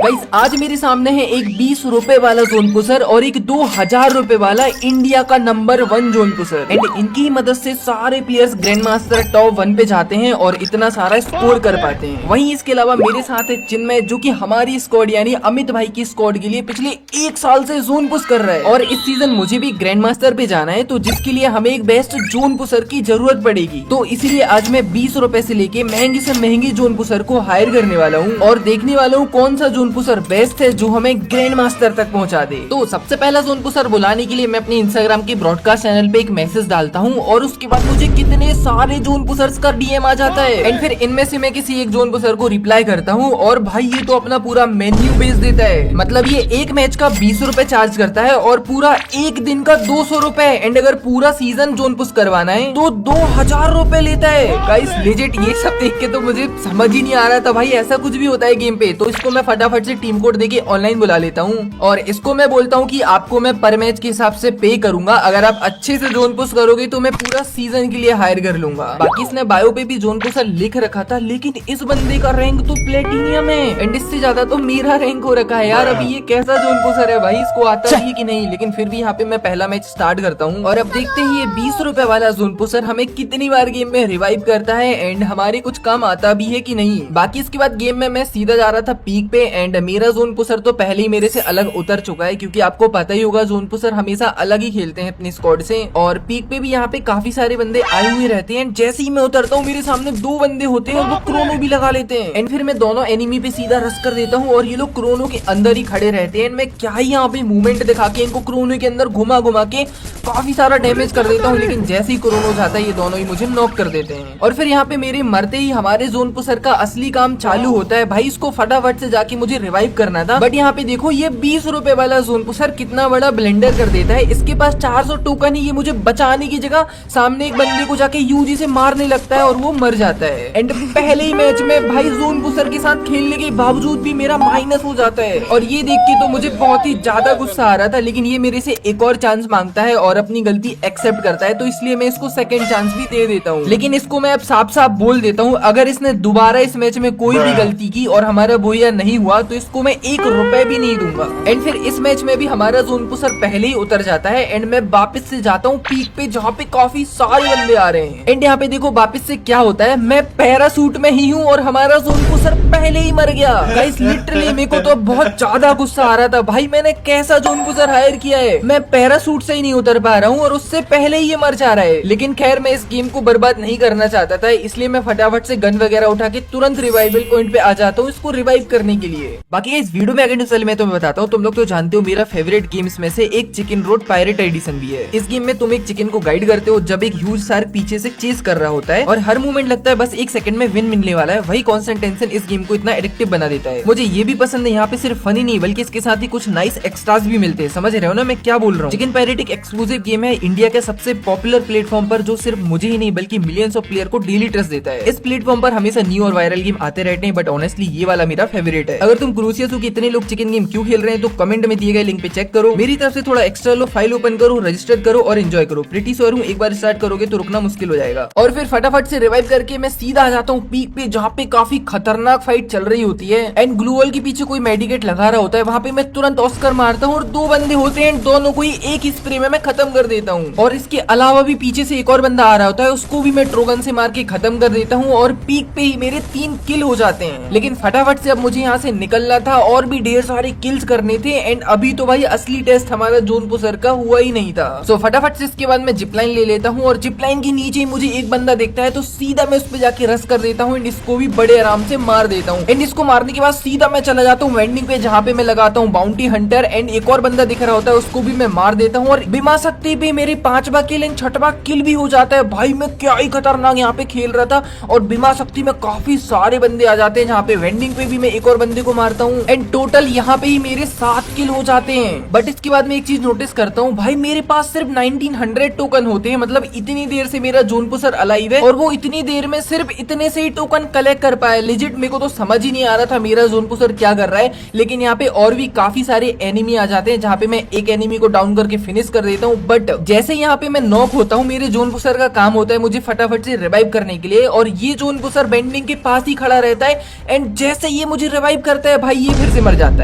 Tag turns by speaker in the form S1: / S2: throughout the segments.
S1: Guys आज मेरे सामने है एक 20 रुपए वाला जोन पुशर और एक 2000 रुपए वाला इंडिया का नंबर 1 जोन पुशर। एंड इनकी ही मदद से सारे प्लेयर्स ग्रैंड मास्टर टॉप 1 पे जाते हैं और इतना सारा स्कोर कर पाते हैं। वहीं इसके अलावा मेरे साथ है चिन्मय, जो कि हमारी स्क्वाड यानी अमित भाई की स्क्वाड के लिए पिछले 1 साल से जोन पुश कर रहा है। और इस सीजन मुझे भी ग्रैंड मास्टर पे जाना है, तो जिसके लिए हमें एक बेस्ट जोन पुशर की जरूरत पड़ेगी। तो इसीलिए आज मैं 20 रुपए से लेके महंगी से महंगी जोन पुशर को हायर करने वाला हूँ और देखने वाला हूँ कौन सा जोन पुशर बेस्ट है जो हमें ग्रैंड मास्टर तक पहुंचा दे। तो सबसे पहला जोन पुशर बुलाने के लिए मैं अपने इंस्टाग्राम के ब्रॉडकास्ट चैनल पे एक मैसेज डालता हूँ और उसके बाद मुझे कितने सारे जोन पुशर्स का डीएम आ जाता है। एंड फिर इनमें से मैं किसी एक जोन पुशर को रिप्लाई करता हूँ और भाई ये तो अपना पूरा मेन्यू भेज देता है। मतलब ये एक मैच का 20 रुपए चार्ज करता है और पूरा एक दिन का 200 रुपए। एंड अगर पूरा सीजन जोन पुश करवाना है तो 2000 रुपए लेता है। गाइस लेजिट ये सब देख के तो मुझे समझ ही नहीं आ रहा था भाई ऐसा कुछ भी होता है गेम पे। तो इसको मैं फटाफट से टीम कोड देके ऑनलाइन बुला लेता हूँ और इसको मैं बोलता हूँ कि आपको मैं पर मैच के हिसाब से पे करूंगा। अगर आप अच्छे से जोन पुश करोगे तो मैं पूरा सीजन के लिए हायर कर लूंगा। बाकी इसने बायो पे भी जोन पुशर लिख रखा था, लेकिन इस बंदे का रैंक तो प्लेटिनियम है एंड इससे ज्यादा तो मेरा रैंक हो रखा है यार। अभी ये कैसा जोन पुशर है भाई, इसको आता है कि नहीं। लेकिन फिर भी यहाँ पे मैं पहला मैच स्टार्ट करता हूँ और अब देखते हैं ये 20 रुपए वाला जोन पुशर हमें कितनी बार गेम में रिवाइव करता है एंड हमारे कुछ काम आता भी है कि नहीं। बाकी इसके बाद गेम में मैं सीधा जा रहा था पीक पे एंड मेरा जोन पुशर तो पहले ही मेरे से अलग उतर चुका है, क्योंकि आपको पता ही होगा जोन पुशर हमेशा अलग ही खेलते हैं अपनी स्क्वाड से। और पीक पे भी यहाँ पे काफी सारे बंदे आए हुए रहते हैं। जैसे ही मैं उतरता हूँ मेरे सामने 2 बंदे होते हैं और वो क्रोनो भी लगा लेते हैं। एंड फिर मैं दोनों एनिमी पे सीधा रश कर देता हूँ और ये लोग क्रोनो के अंदर ही खड़े रहते हैं। मैं क्या ही यहाँ पे मूवमेंट दिखा के इनको क्रोनो के अंदर घुमा घुमा के काफी सारा डैमेज कर देता हूँ, लेकिन जैसे ही क्रोनो जाता है ये दोनों ही मुझे नॉक कर देते हैं। और फिर यहाँ पे मेरे मरते ही हमारे जोन पुशर का असली काम चालू होता है। भाई इसको फटाफट से जाके मुझे रिवाइव करना था, बट यहाँ पे देखो ये 20 रुपए वाला जोन पुशर कितना बड़ा ब्लेंडर कर देता है। इसके पास 400 टोकन ही, ये मुझे बचाने की जगह सामने एक बंदे को जाके यूजी से मारने लगता है और वो मर जाता है। एंड पहले ही मैच में भाई जोन पुशर के साथ खेलने के बावजूद भी मेरा माइनस हो जाता है और ये देख के तो मुझे बहुत ही ज्यादा गुस्सा आ रहा था। लेकिन ये मेरे से एक और चांस मांगता है और अपनी गलती एक्सेप्ट करता है, तो इसलिए मैं इसको सेकंड चांस भी दे देता हूँ। लेकिन इसको मैं अब साफ साफ बोल देता हूँ, अगर इसने दोबारा इस मैच में कोई भी गलती की और हमारा बोया नहीं हुआ तो इसको मैं 1 रुपए भी नहीं दूंगा। एंड फिर इस मैच में भी हमारा जोन पुशर पहले ही उतर जाता है एंड मैं वापस से जाता हूँ पीक पे जहाँ पे काफी सारे बंदे आ रहे हैं। एंड यहाँ पे देखो वापस से क्या होता है, मैं पैरासूट में ही हूँ और हमारा जोन पुशर पहले ही मर गया। गाइस लिटरली मेरे को तो बहुत ज्यादा गुस्सा आ रहा था भाई, मैंने कैसा जोन पुशर हायर किया है, मैं पैरासूट से ही नहीं उतर पा रहा हूँ और उससे पहले ही ये मर जा रहा है। लेकिन खैर मैं इस गेम को बर्बाद नहीं करना चाहता था, इसलिए मैं फटाफट से गन वगैरह उठा के तुरंत रिवाइवल पॉइंट पे आ जाता हूँ इसको रिवाइव करने के लिए। बाकी इस वीडियो में आगे चल मैं तुम्हें बताता हूँ, तुम लोग तो जानते हो मेरा फेवरेट गेम्स में से एक चिकन रोड पायरेट एडिशन भी है। इस गेम में तुम एक चिकन को गाइड करते हो जब एक ह्यूज शार्क पीछे से चेस कर रहा होता है और हर मूवमेंट लगता है बस 1 सेकंड में विन मिलने वाला है। वही कांस्टेंट टेंशन इस गेम को इतना एडिक्टिव बना देता है। मुझे ये भी पसंद है यहाँ पे सिर्फ फनी नहीं बल्कि इसके साथ ही कुछ नाइस एक्स्ट्रास भी मिलते हैं। समझ रहे हो ना मैं क्या बोल रहा हूँ। चिकन पायरेट एक एक्सक्लूसिव गेम है इंडिया के सबसे पॉपुलर प्लेटफॉर्म पर, जो सिर्फ मुझे ही नहीं बल्कि मिलियंस ऑफ प्लेयर को डेली ट्रस्ट देता है। इस प्लेटफॉर्म पर हमेशा न्यू और वायरल गेम आते रहते हैं, बट ऑनेस्टली ये वाला मेरा फेवरेट है। अगर तुम क्रूसियस हो कि इतने लोग चिकन गेम क्यों खेल रहे हैं तो कमेंट में दिए गए लिंक पे चेक करो। मेरी तरफ से थोड़ा एक्स्ट्रा लो, फाइल ओपन करो, रजिस्टर करो और एंजॉय करो। प्रीटी श्योर हूँ एक बार स्टार्ट करोगे तो रुकना मुश्किल हो जाएगा। और फिर फटाफट से रिवाइव करके मैं सीधा आ जाता हूँ पीक पे जहाँ पे काफी खतरनाक फाइट चल रही होती है एंड ग्लू वॉल के पीछे कोई मेडिकेट लगा रहा होता है। वहाँ पे मैं तुरंत ऑस्कर मारता हूँ और 2 बंदे होते हैं, दोनों को ही एक ही स्प्रे में मैं खत्म कर देता हूँ। और इसके अलावा भी पीछे से एक और बंदा आ रहा होता है, उसको भी मैं ट्रोगन से मार के खत्म कर देता हूँ और पीक पे ही मेरे 3 किल हो जाते हैं। लेकिन फटाफट से अब मुझे यहाँ से निकलना था और भी ढेर सारे किल्स करने थे एंड अभी तो भाई असली टेस्ट हमारा जोन पुशर का हुआ ही नहीं था। सो फटाफट से इसके बाद मैं जिपलाइन ले लेता हूँ और जिपलाइन के नीचे ही मुझे एक बंदा दिखता है तो सीधा मैं उस पे जाके रश कर देता हूँ एंड इसको भी बड़े आराम से मार देता हूँ। एंड इसको मारने के बाद सीधा मैं चला जाता हूँ वेंडिंग पे जहाँ पे मैं लगाता हूँ बाउंटी हंटर एंड एक और बंदा दिख रहा होता है उसको भी मैं मार देता हूँ और बिना शक्ति पे मेरे 5वां किल एंड 6वां किल भी हो जाता है। भाई मैं क्या ही खतरनाक यहाँ पे खेल रहा था और बिना शक्ति में काफी सारे बंदे आ जाते हैं, जहाँ पे वेंडिंग पे भी मैं एक और बंदे को मारता हूँ एंड टोटल यहाँ पे ही मेरे 7 किल हो जाते हैं। बट इसके बाद मैं एक चीज नोटिस करता हूँ, भाई मेरे पास सिर्फ 1900 टोकन होते हैं। मतलब इतनी देर से मेरा जोन पुशर अलाइव है और वो इतनी देर में सिर्फ इतने से ही टोकन कलेक्ट कर पाया। लिजिट मेरे को तो समझ ही नहीं आ रहा था मेरा जोन पुशर क्या कर रहा है। लेकिन यहाँ पे और भी काफी सारे एनिमी आ जाते हैं, जहाँ पे मैं एक एनिमी को डाउन करके फिनिश कर देता हूँ। बट जैसे यहाँ पे मैं नॉक होता हूँ मेरे जोन पुशर का काम होता है मुझे फटाफट से रिवाइव करने के लिए और ये जोन पुशर बेंडिंग के पास ही खड़ा रहता है एंड जैसे ये मुझे रिवाइव करता है है भाई ये फिर से मर जाता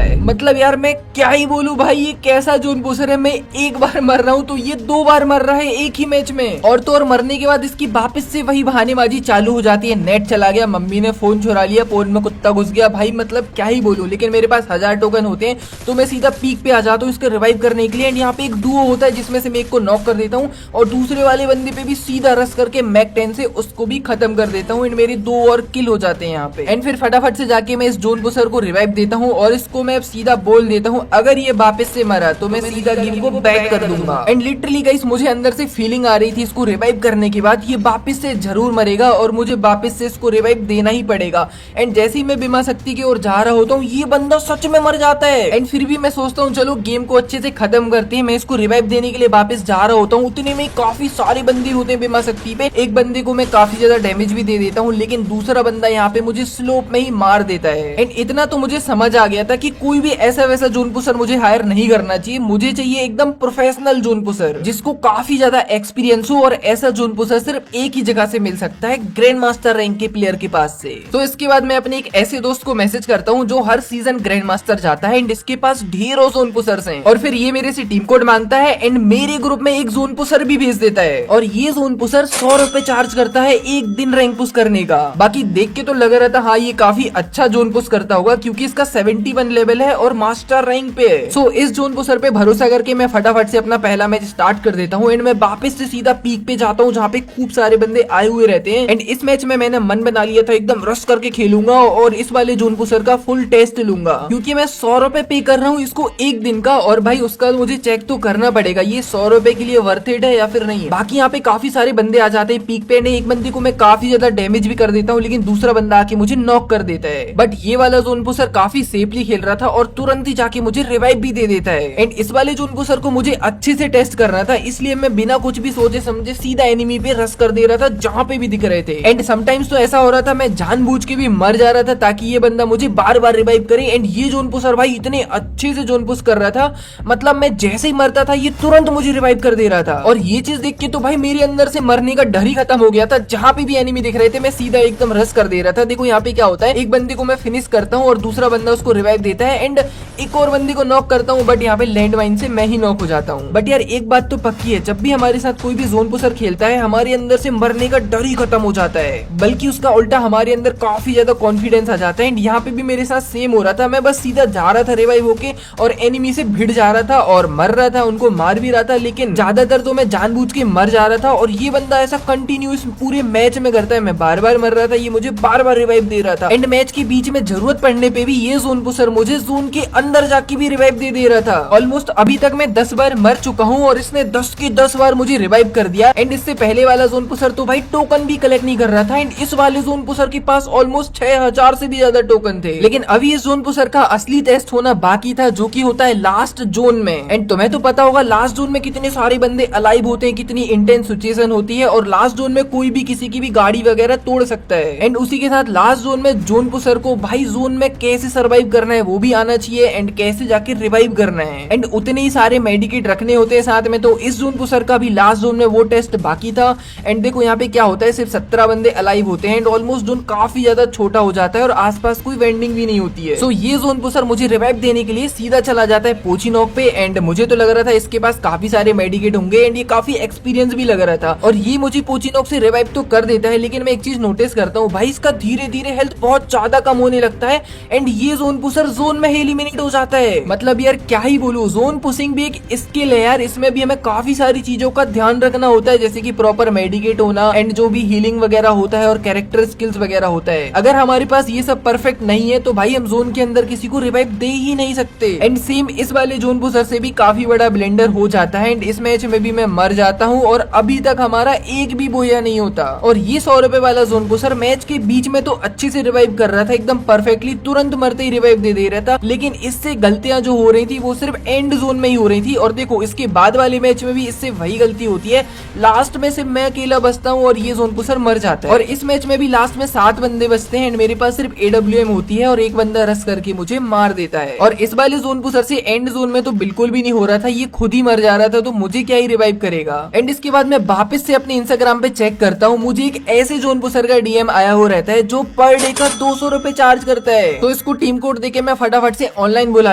S1: है। मतलब यार मैं क्या ही बोलूं भाई, ये कैसा जोन पुशर है। मैं एक बार मर रहा हूँ तो ये 2 बार मर रहा है एक ही मैच में। और तो और मरने के बाद इसकी वापस से वही बहानेबाजी चालू हो जाती है। नेट चला गया, मम्मी ने फोन चुरा लिया, फोन में कुत्ता घुस गया, भाई मतलब क्या ही बोलूं। लेकिन मेरे पास 1000 टोकन होते हैं तो मैं सीधा पीक पे आ जाता हूँ इसको रिवाइव करने के लिए। एंड यहाँ पे एक डुओ होता है जिसमें से मैं एक को नॉक कर देता हूँ और दूसरे वाले बंदे पे भी सीधा रस करके मैक 10 से उसको भी खत्म कर देता हूँ। एंड मेरे 2 और किल हो जाते हैं यहाँ पे। एंड फिर फटाफट से जाके मैं इस जोन पुशर को रिवाइव देता हूँ और इसको मैं अब सीधा बोल देता हूँ अगर ये वापस से मरा तो मैं सीधा गेम को बैक कर दूंगा। एंड लिटरली गाइस मुझे अंदर से फीलिंग आ रही थी इसको रिवाइव करने के बाद ये वापस से जरूर मरेगा और मुझे वापस से इसको रिवाइव देना ही पड़ेगा। एंड जैसे ही मैं बीमा शक्ति की ओर जा रहा होता हूँ ये बंदा सच में मर जाता है। एंड फिर भी मैं सोचता हूँ चलो गेम को अच्छे से खत्म करते हैं। मैं इसको रिवाइव देने के लिए वापस जा रहा होता हूँ, उतने में काफी सारे बंदे होते हैं बीमा शक्ति पे। एक बंदे को मैं काफी ज्यादा डैमेज भी दे देता हूँ लेकिन दूसरा बंदा यहाँ पे मुझे स्लोप में ही मार देता है। एंड इतना तो मुझे समझ आ गया था कि कोई भी ऐसा वैसा जोन पुशर मुझे हायर नहीं करना चाहिए। मुझे चाहिए एकदम प्रोफेशनल जोन पुशर जिसको काफी ज्यादा एक्सपीरियंस हो। और ऐसा जोन पुशर सिर्फ एक ही जगह से मिल सकता है, ग्रैंड मास्टर रैंक के प्लेयर के पास से। तो इसके बाद मैं अपने एक ऐसे दोस्त को मैसेज करता हूँ जो हर सीजन ग्रैंड मास्टर जाता है एंड इसके पास ढेरों जोन पुशर्स हैं। और फिर ये मेरे से टीम कोड मांगता है एंड मेरे ग्रुप में एक जोन पुशर भी भेज देता है। और ये जोन पुशर 100 रुपए चार्ज करता है एक दिन रैंक पुश करने का। बाकी देख के तो लग रहा था हाँ ये काफी अच्छा जोन पुश करता होगा क्योंकि इसका 71 लेवल है और मास्टर रैंक पे है। सो इस जोन पुशर पे भरोसा करके मैं फटाफट से अपना पहला मैच स्टार्ट कर देता हूँ। एंड मैं वापस से सीधा पीक पे जाता हूँ जहाँ पे खूब सारे बंदे आए हुए रहते हैं। एंड इस मैच में मैंने मन बना लिया था एकदम रश करके खेलूंगा और इस वाले जोन पुशर का फुल टेस्ट लूंगा क्योंकि मैं 100 रुपए पे कर रहा हूँ इसको एक दिन का। और भाई उसका मुझे चेक तो करना पड़ेगा ये 100 रुपए के लिए वर्थ इट है या फिर नहीं। बाकी यहाँ पे काफी सारे बंदे आ जाते हैं पीक पे। एक बंदे को मैं काफी ज्यादा डैमेज भी कर देता हूँ लेकिन दूसरा बंदा आके मुझे नॉक कर देता है। बट ये वाला जोन पुशर काफी सेफली खेल रहा था और तुरंत ही जाके मुझे रिवाइव भी दे देता है। एंड इस वाले जोन पुशर को मुझे अच्छे से टेस्ट करना था इसलिए मैं बिना कुछ भी सोचे समझे सीधा एनिमी पे रश कर दे रहा था जहाँ पे भी दिख रहे थे। एंड समटाइम्स तो ऐसा हो रहा था मैं जानबूझ के भी मर जा रहा था ताकि ये बंदा मुझे बार बार रिवाइव करे। एंड ये जोन पुशर भाई इतने अच्छे से जोन पुश कर रहा था, मतलब मैं जैसे ही मरता था ये तुरंत मुझे रिवाइव कर दे रहा था। और ये चीज देख के तो भाई मेरे अंदर से मरने का डर ही खत्म हो गया था। जहाँ पे भी एनिमी दिख रहे थे मैं सीधा एकदम रश कर दे रहा था। देखो यहाँ पे क्या होता है, एक बंदे को मैं फिनिश करता हूँ और दूसरा बंदा उसको रिवाइव देता है एंड एक और बंदे को नॉक करता हूँ बट यहाँ पे लैंड माइन से मैं ही नॉक हो जाता हूँ। बट यार एक बात तो पक्की है, जब भी हमारे साथ कोई भी जोन पुशर खेलता है हमारे अंदर से मरने का डर ही खत्म हो जाता है, बल्कि उसका उल्टा हमारे अंदर काफी ज्यादा कॉन्फिडेंस आ जाता है। एंड यहाँ पे भी मेरे साथ सेम हो रहा था, मैं बस सीधा जा रहा था रिवाइव होके और एनिमी से भिड़ जा रहा था और मर रहा था, उनको मार भी रहा था लेकिन ज्यादातर तो मैं जानबूझ के मर जा रहा था। और ये बंदा ऐसा कंटिन्यूस पूरे मैच में करता है, मैं बार बार मर रहा था, ये मुझे बार बार रिवाइव दे रहा था। एंड मैच के बीच में जरूरत पड़ने पे भी ये जोन पुशर मुझे जोन के अंदर जाके भी रिवाइव दे रहा था। ऑलमोस्ट अभी तक मैं 10 बार मर चुका हूँ और इसने 10 के 10 बार मुझे रिवाइव कर दिया। एंड इससे पहले वाला जोन पुशर तो भाई टोकन भी कलेक्ट नहीं कर रहा था एंड इस वाले जोन पुशर के पास ऑलमोस्ट 6000 से भी ज्यादा टोकन थे। लेकिन अभी इस जोन पुशर का असली टेस्ट होना बाकी था जो कि होता है लास्ट जोन में। एंड तुम्हें तो पता होगा लास्ट जोन में कितने सारे बंदे अलाइव होते हैं, कितनी इंटेंस सिचुएशन होती है और लास्ट जोन में कोई भी किसी की भी गाड़ी वगैरह तोड़ सकता है। एंड उसी के साथ लास्ट जोन में जोन पुशर को भाई जोन में कैसे सर्वाइव करना है वो भी आना चाहिए एंड कैसे जाके रिवाइव करना है एंड उतने ही सारे मेडिकेट रखने होते हैं साथ में। तो इस जोन पुशर का भी लास्ट जोन में वो टेस्ट बाकी था। एंड देखो यहाँ पे क्या होता है, सिर्फ 17 बंदे अलाइव होते हैं एंड ऑलमोस्ट जोन काफी ज्यादा छोटा हो जाता है और आसपास कोई वेंडिंग भी नहीं होती है। सो ये जोन पुशर मुझे रिवाइव देने के लिए सीधा चला जाता है पोचिनॉक पे। एंड मुझे तो लग रहा था इसके पास काफी सारे मेडिकेट होंगे एंड ये काफी एक्सपीरियंस भी लग रहा था और ये मुझे पोचिनॉक से रिवाइव तो कर देता है। लेकिन मैं एक चीज नोटिस करता हूँ भाई, इसका धीरे धीरे हेल्थ बहुत ज्यादा कम होने लगता है एंड ये जोन पुशर जोन में एलिमिनेट हो जाता है। मतलब यार क्या ही बोलूं, जोन पुशिंग भी एक स्किल है यार, इसमें भी हमें काफी सारी चीजों का ध्यान रखना होता है जैसे कि प्रॉपर मेडिकेट होना एंड जो भी हीलिंग वगैरह होता है और कैरेक्टर स्किल्स वगैरह होता है। अगर हमारे पास ये सब परफेक्ट नहीं है तो भाई हम जोन के अंदर किसी को रिवाइव दे ही नहीं सकते। एंड सेम इस वाले जोन पुशर से भी काफी बड़ा ब्लेंडर हो जाता है एंड इस मैच में भी मैं मर जाता हूँ और अभी तक हमारा एक भी बोया नहीं होता। और ये 100 रुपए वाला जोन पुशर मैच के बीच में तो अच्छे से रिवाइव कर रहा था, एकदम परफेक्टली तुरंत मरते ही रिवाइव दे रहा था। लेकिन इससे गलतियां जो हो रही थी वो सिर्फ एंड जोन में ही हो रही थी। और देखो इसके बाद वाले मैच में भी इससे वही गलती होती है, लास्ट में से मैं अकेला बचता हूँ और ये जोन पुशर मर जाता है। और इस मैच में भी लास्ट में 7 बंदे बचते हैं एंड मेरे पास सिर्फ AWM होती है और एक बंदा रस करके मुझे मार देता है। और इस वाले जोन पुशर से एंड जोन में तो बिल्कुल भी नहीं हो रहा था, ये खुद ही मर जा रहा था, तो मुझे क्या ही रिवाइव करेगा। एंड इसके बाद मैं वापस से अपने इंस्टाग्राम पे चेक करता हूँ, मुझे एक ऐसे जोन पुशर का DM आया हो रहता है जो पर डे का 200 रुपए चार्ज करता है। तो इस उसको टीम कोड देके मैं फटाफट से ऑनलाइन बुला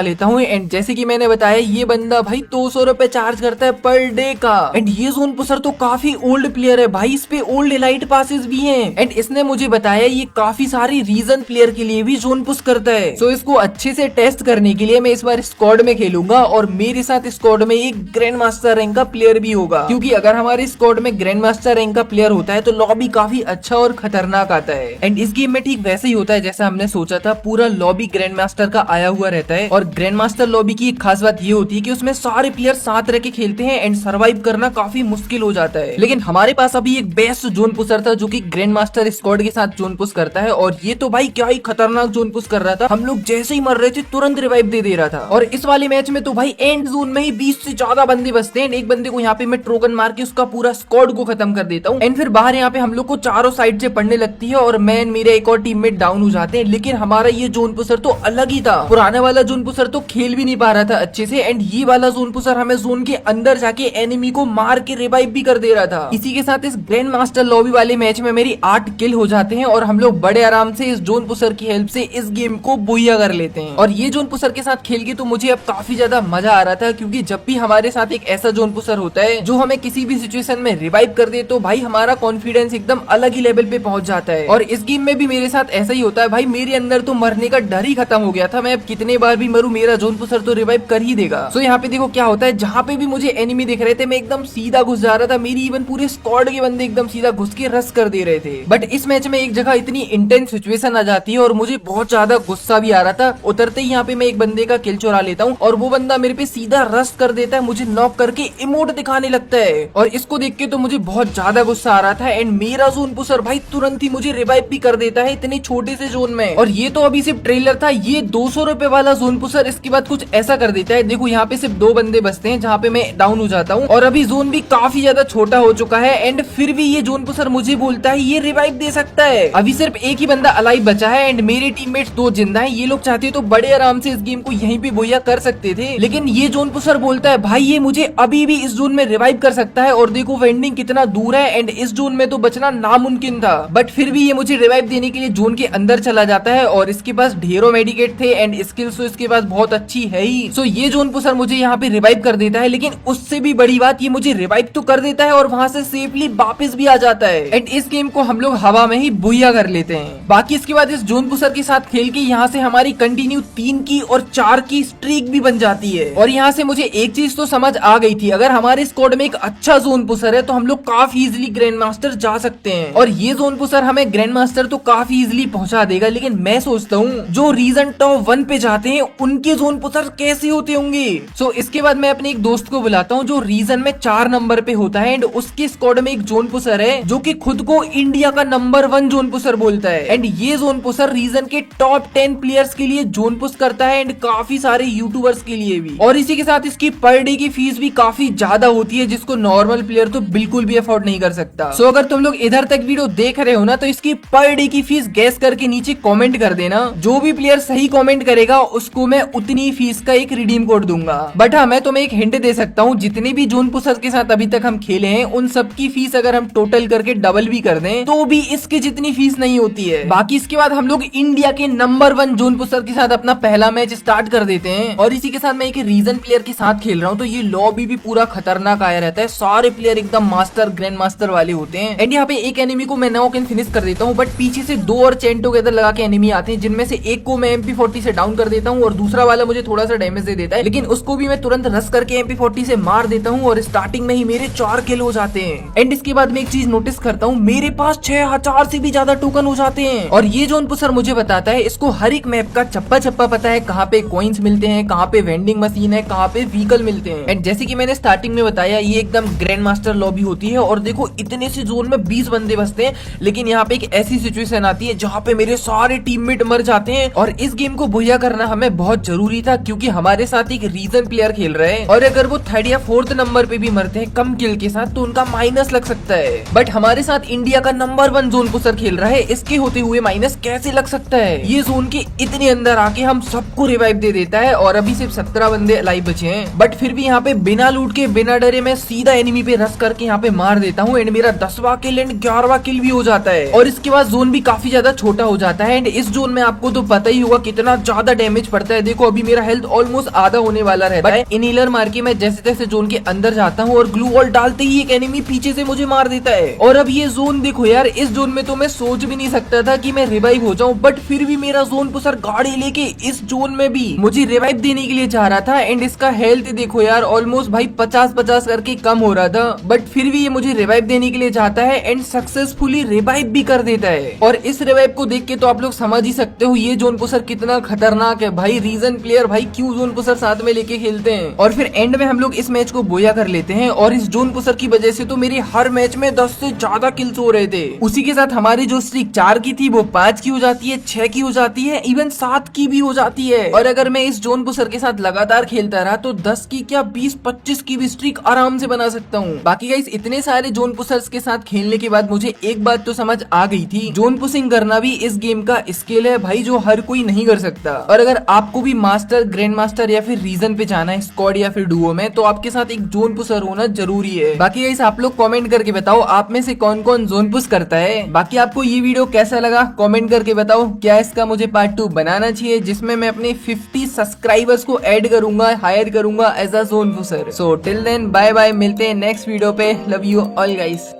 S1: लेता हूँ। एंड जैसे कि मैंने बताया ये बंदा भाई 200 रुपए चार्ज करता है पर डे का। एंड ये जोन पुशर तो काफी ओल्ड प्लेयर है भाई, इस पे ओल्ड एलाइट पासेस भी हैं। एंड इसने मुझे बताया ये काफी सारी रीजन प्लेयर के लिए भी जोन पुश करता है। सो इसको अच्छे से टेस्ट करने के लिए मैं इस बार स्क्वाड में खेलूंगा और मेरे साथ स्क्वाड में एक ग्रैंड मास्टर रैंक का प्लेयर भी होगा, क्योंकि अगर हमारे स्क्वाड में ग्रैंड मास्टर रैंक का प्लेयर होता है तो लॉबी काफी अच्छा और खतरनाक आता है। एंड इस गेम में ठीक वैसे ही होता है जैसा हमने सोचा था, पूरा लॉबी ग्रैंड मास्टर का आया हुआ रहता है। और ग्रैंड मास्टर लॉबी की एक खास बात ये होती है कि उसमें सारे प्लेयर साथ रह के खेलते हैं एंड सर्वाइव करना काफी मुश्किल हो जाता है। लेकिन हमारे पास अभी एक बेस्ट जोन पुशर था जो कि ग्रैंड मास्टर स्क्वाड के साथ जोन पुश करता है, और ये तो भाई क्या ही खतरनाक जोन पुश कर रहा था। हम लोग जैसे ही मर रहे थे तुरंत रिवाइव दे रहा था। और इस वाले मैच में तो भाई एंड जोन में ही 20 से ज्यादा बंदे बचते हैं। एक बंदे को यहाँ पे मैं ट्रोगन मार के उसका पूरा स्क्वाड को खत्म कर देता हूँ। एंड फिर बाहर यहाँ पे हम लोग को चारों साइड से पड़ने लगती है और मैं मेरे एक और टीममेट डाउन हो जाते हैं। लेकिन हमारा ये जोन पुशर तो अलग ही था। पुराना वाला जोन पुशर तो खेल भी नहीं पा रहा था अच्छे से, एंड ये वाला जोन पुशर हमें जोन के अंदर जाके एनिमी को मार के रिवाइव भी कर दे रहा था। इसी के साथ इस ग्रैंड मास्टर लॉबी वाले मैच में मेरी 8 किल हो जाते हैं और हम लोग बड़े आराम से इस जोन पुशर की हेल्प से इस गेम को बुइया कर लेते हैं। और ये जोन पुशर के साथ खेल के तो मुझे अब काफी ज्यादा मजा आ रहा था, क्योंकि जब भी हमारे साथ एक ऐसा जोन पुशर होता है जो हमें किसी भी सिचुएशन में रिवाइव कर दे तो भाई हमारा कॉन्फिडेंस एकदम अलग ही लेवल पे पहुंच जाता है। और इस गेम में भी मेरे साथ ऐसा ही होता है भाई, मेरे अंदर तो मरने का डर ही खत्म हो गया था। मैं अब कितने बार भी मरूं मेरा जोन पुशर तो रिवाइव कर ही देगा। सो यहाँ पे देखो क्या होता है, जहाँ पे भी मुझे एनिमी दिख रहे थे मैं एकदम सीधा घुस जा रहा था। मेरी इवन पूरे स्क्वाड के बंदे एकदम सीधा घुस के रस कर दे रहे थे। बट इस मैच में एक जगह इतनी इंटेंस सिचुएशन आ जाती है और मुझे बहुत ज्यादा गुस्सा भी आ रहा था। उतरते ही यहाँ पे मैं एक बंदे का किल चुरा लेता हूँ और वो बंदा मेरे पे सीधा रस कर देता है, मुझे नॉक करके इमोट दिखाने लगता है। और इसको देख के तो मुझे बहुत ज्यादा गुस्सा आ रहा था। एंड मेरा जोन पुशर भाई तुरंत ही मुझे रिवाइव भी कर देता है इतने छोटे से जोन में। और ये तो अभी सिर्फ ट्रेलर था, ये 200 रुपए वाला जोन पुशर इसके बाद कुछ ऐसा कर देता है। देखो यहाँ पे सिर्फ 2 बंदे बचते हैं जहाँ पे मैं डाउन हो जाता हूँ और अभी जोन भी काफी ज्यादा छोटा हो चुका है। एंड फिर भी ये जोन पुशर मुझे बोलता है ये रिवाइव दे सकता है। अभी सिर्फ एक ही बंदा अलाइव बचा है एंड मेरे टीममेट्स 2 जिंदा हैं। ये लोग चाहते तो बड़े आराम से इस गेम को यहीं पे बोया कर सकते थे, लेकिन ये जोन पुशर बोलता है भाई ये मुझे अभी भी इस जोन में रिवाइव कर सकता है। और देखो वेंडिंग कितना दूर है एंड इस जोन में तो बचना नामुमकिन था। बट फिर भी ये मुझे रिवाइव देने के लिए जोन के अंदर चला जाता है और इसके पास ढेरों मेडिकेट थे एंड स्किल्स तो इसके पास बहुत अच्छी है ही। सो ये जोन पुशर मुझे यहाँ पे रिवाइव कर देता है, लेकिन उससे भी बड़ी बात ये मुझे रिवाइव तो कर देता है और वहां से सेफली वापस भी आ जाता है। एंड इस गेम को हम लोग हवा में ही बुइया कर लेते हैं। बाकी इसके बाद इस जोन पुशर के साथ खेल के यहाँ से हमारी कंटिन्यू 3 की और 4 की स्ट्रीक भी बन जाती है। और यहाँ से मुझे एक चीज तो समझ आ गई थी, अगर हमारे स्क्वाड में एक अच्छा जोन पुशर है तो हम लोग काफी इजिली ग्रैंड मास्टर जा सकते हैं। और ये जोन पुशर हमें ग्रैंड मास्टर तो काफी इजिली पहुंचा देगा, लेकिन मैं सोचता हूँ जो रीजन टॉप 1 पे जाते हैं उनके जोन पुशर कैसे होते होंगे। सो इसके बाद मैं अपने एक दोस्त को बुलाता हूँ जो रीजन में 4 नंबर पे होता है एंड उसके स्क्वाड में एक जोन पुशर है जो कि खुद को इंडिया का नंबर 1 जोन पुशर बोलता है। एंड ये जोन पुशर रीजन के टॉप 10 प्लेयर्स के लिए जोन पुश करता है एंड काफी सारे यूट्यूबर्स के लिए भी। और इसी के साथ इसकी पर डे की फीस भी काफी ज्यादा होती है, जिसको नॉर्मल प्लेयर तो बिल्कुल भी अफोर्ड नहीं कर सकता। सो अगर तुम लोग इधर तक वीडियो देख रहे हो ना, तो इसकी पर डे की फीस गैस करके नीचे कमेंट कर देना। जो भी प्लेयर सही कमेंट करेगा उसको मैं उतनी फीस का एक रिडीम कोड दूंगा। बट हाँ, मैं तुम्हें एक हिंट दे सकता हूँ, जितने भी जोन पुशर के साथ अभी तक हम खेले हैं उन सबकी फीस अगर हम टोटल करके डबल भी कर दें तो भी इसके जितनी फीस नहीं होती है। बाकी इसके बाद हम लोग इंडिया के नंबर 1 जोन पुशर के साथ अपना पहला मैच स्टार्ट कर देते हैं। और इसी के साथ मैं एक रीजन प्लेयर के साथ खेल रहा हूँ, तो ये लॉबी भी पूरा खतरनाक आया रहता है। सारे प्लेयर एकदम मास्टर ग्रैंड मास्टर वाले होते हैं। एंड यहाँ पे एक एनिमी को मैं नॉक एंड फिनिश कर देता हूँ, बट पीछे से 2 और चेन टुगेदर लगा के एनिमी आते हैं, जिनमें से एक को मैं MP40 से डाउन कर देता हूँ और दूसरा वाला मुझे थोड़ा सा डैमेज दे देता है, लेकिन उसको भी मैं तुरंत रस करके MP40 से मार देता हूँ और स्टार्टिंग में ही मेरे 4 किल हो जाते हैं। एंड इसके बाद मैं एक चीज नोटिस करता हूँ, मेरे पास 6000 से भी ज्यादा टोकन हो जाते हैं। और ये जोन पुशर मुझे बताता है इसको हर एक मैप का चप्पा चप्पा पता है, कहाँ पे कॉइन्स मिलते हैं, कहाँ पे वेंडिंग मशीन है, कहाँ पे व्हीकल मिलते हैं। एंड जैसे कि मैंने स्टार्टिंग में बताया ये एकदम ग्रैंड मास्टर लॉबी होती है। और देखो इतने से जोन में 20 बंदे बसते हैं, लेकिन यहाँ पे एक ऐसी सिचुएशन आती है जहाँ पे मेरे सारे टीममेट मर जाते हैं। और इस गेम को बुइया करना हमें बहुत जरूरी था, क्योंकि हमारे साथ एक रीजन प्लेयर खेल रहे हैं और अगर वो 3rd या 4th नंबर पे भी मरते हैं कम किल के साथ तो उनका माइनस लग सकता है। बट हमारे साथ इंडिया का नंबर 1 जोन पुशर खेल रहा है, इसके होते हुए माइनस कैसे लग सकता है। ये जोन के इतने अंदर आके हम सबको रिवाइव दे देता है और अभी सिर्फ 17 बंदे अलाइव बचे हैं। बट फिर भी यहाँ पे बिना लूट के बिना डरे मैं सीधा एनिमी पे रस करके यहाँ पे मार देता हूँ एंड मेरा 10वां किल एंड 11वां किल भी हो जाता है। और इसके बाद जोन भी काफी ज्यादा छोटा हो जाता है एंड इस जोन में आपको आपको तो पता ही होगा कितना ज्यादा डैमेज पड़ता है। देखो अभी मेरा हेल्थ ऑलमोस्ट आधा होने वाला रहता है। इनहेलर मार के मैं जैसे तैसे जोन के अंदर जाता हूँ और ग्लू वॉल डालते ही एक एनिमी पीछे से मुझे मार देता है। और अब ये जोन देखो यार, इस जोन में तो मैं सोच भी नहीं सकता था कि मैं रिवाइव हो जाऊं, बट फिर भी मेरा जोन पुसर गाड़ी लेके इस जोन में भी मुझे रिवाइव देने के लिए जा रहा था। एंड इसका हेल्थ देखो यार, ऑलमोस्ट भाई 50-50 करके कम हो रहा था, बट फिर भी ये मुझे रिवाइव देने के लिए जाता है एंड सक्सेसफुली रिवाइव भी कर देता है। और इस रिवाइव को देख के तो आप लोग समझ ही सकते हो ये जोन पुसर कितना खतरनाक है भाई। रीजन प्लेयर भाई क्यों जोन पुसर साथ में लेके खेलते हैं। और फिर एंड में हम लोग इस मैच को बोया कर लेते हैं और इस जोन पुसर की वजह से तो मेरी हर मैच में 10 से ज्यादा किल्स हो रहे थे। उसी के साथ हमारी जो स्ट्रीक 4 की थी वो 5 की हो जाती है, 6 की हो जाती है, इवन 7 की भी हो जाती है। और अगर मैं इस जोन पुसर के साथ लगातार खेलता रहा तो 10 की क्या 20-25 की भी स्ट्रीक आराम से बना सकता हूँ। बाकी गाइस इतने सारे जोन पुसर्स के साथ खेलने के बाद मुझे एक बात तो समझ आ गई थी, जोन पुशिंग करना भी इस गेम का स्किल है भाई, जो हर कोई नहीं कर सकता। और अगर आपको भी मास्टर, ग्रैंड मास्टर या फिर रीजन पे जाना है स्क्वाड या फिर डुओ में, तो आपके साथ एक जोन पुशर होना जरूरी है। बाकी गाइस आप लोग कमेंट करके बताओ आप में से कौन कौन जोन पुश करता है। बाकी आपको ये वीडियो कैसा लगा कमेंट करके बताओ। क्या इसका मुझे पार्ट 2 बनाना चाहिए जिसमें मैं अपने 50 सब्सक्राइबर्स को ऐड करूंगा, हायर करूंगा as a zone pusher. So till then bye bye, मिलते हैं नेक्स्ट वीडियो पे। Love you all guys.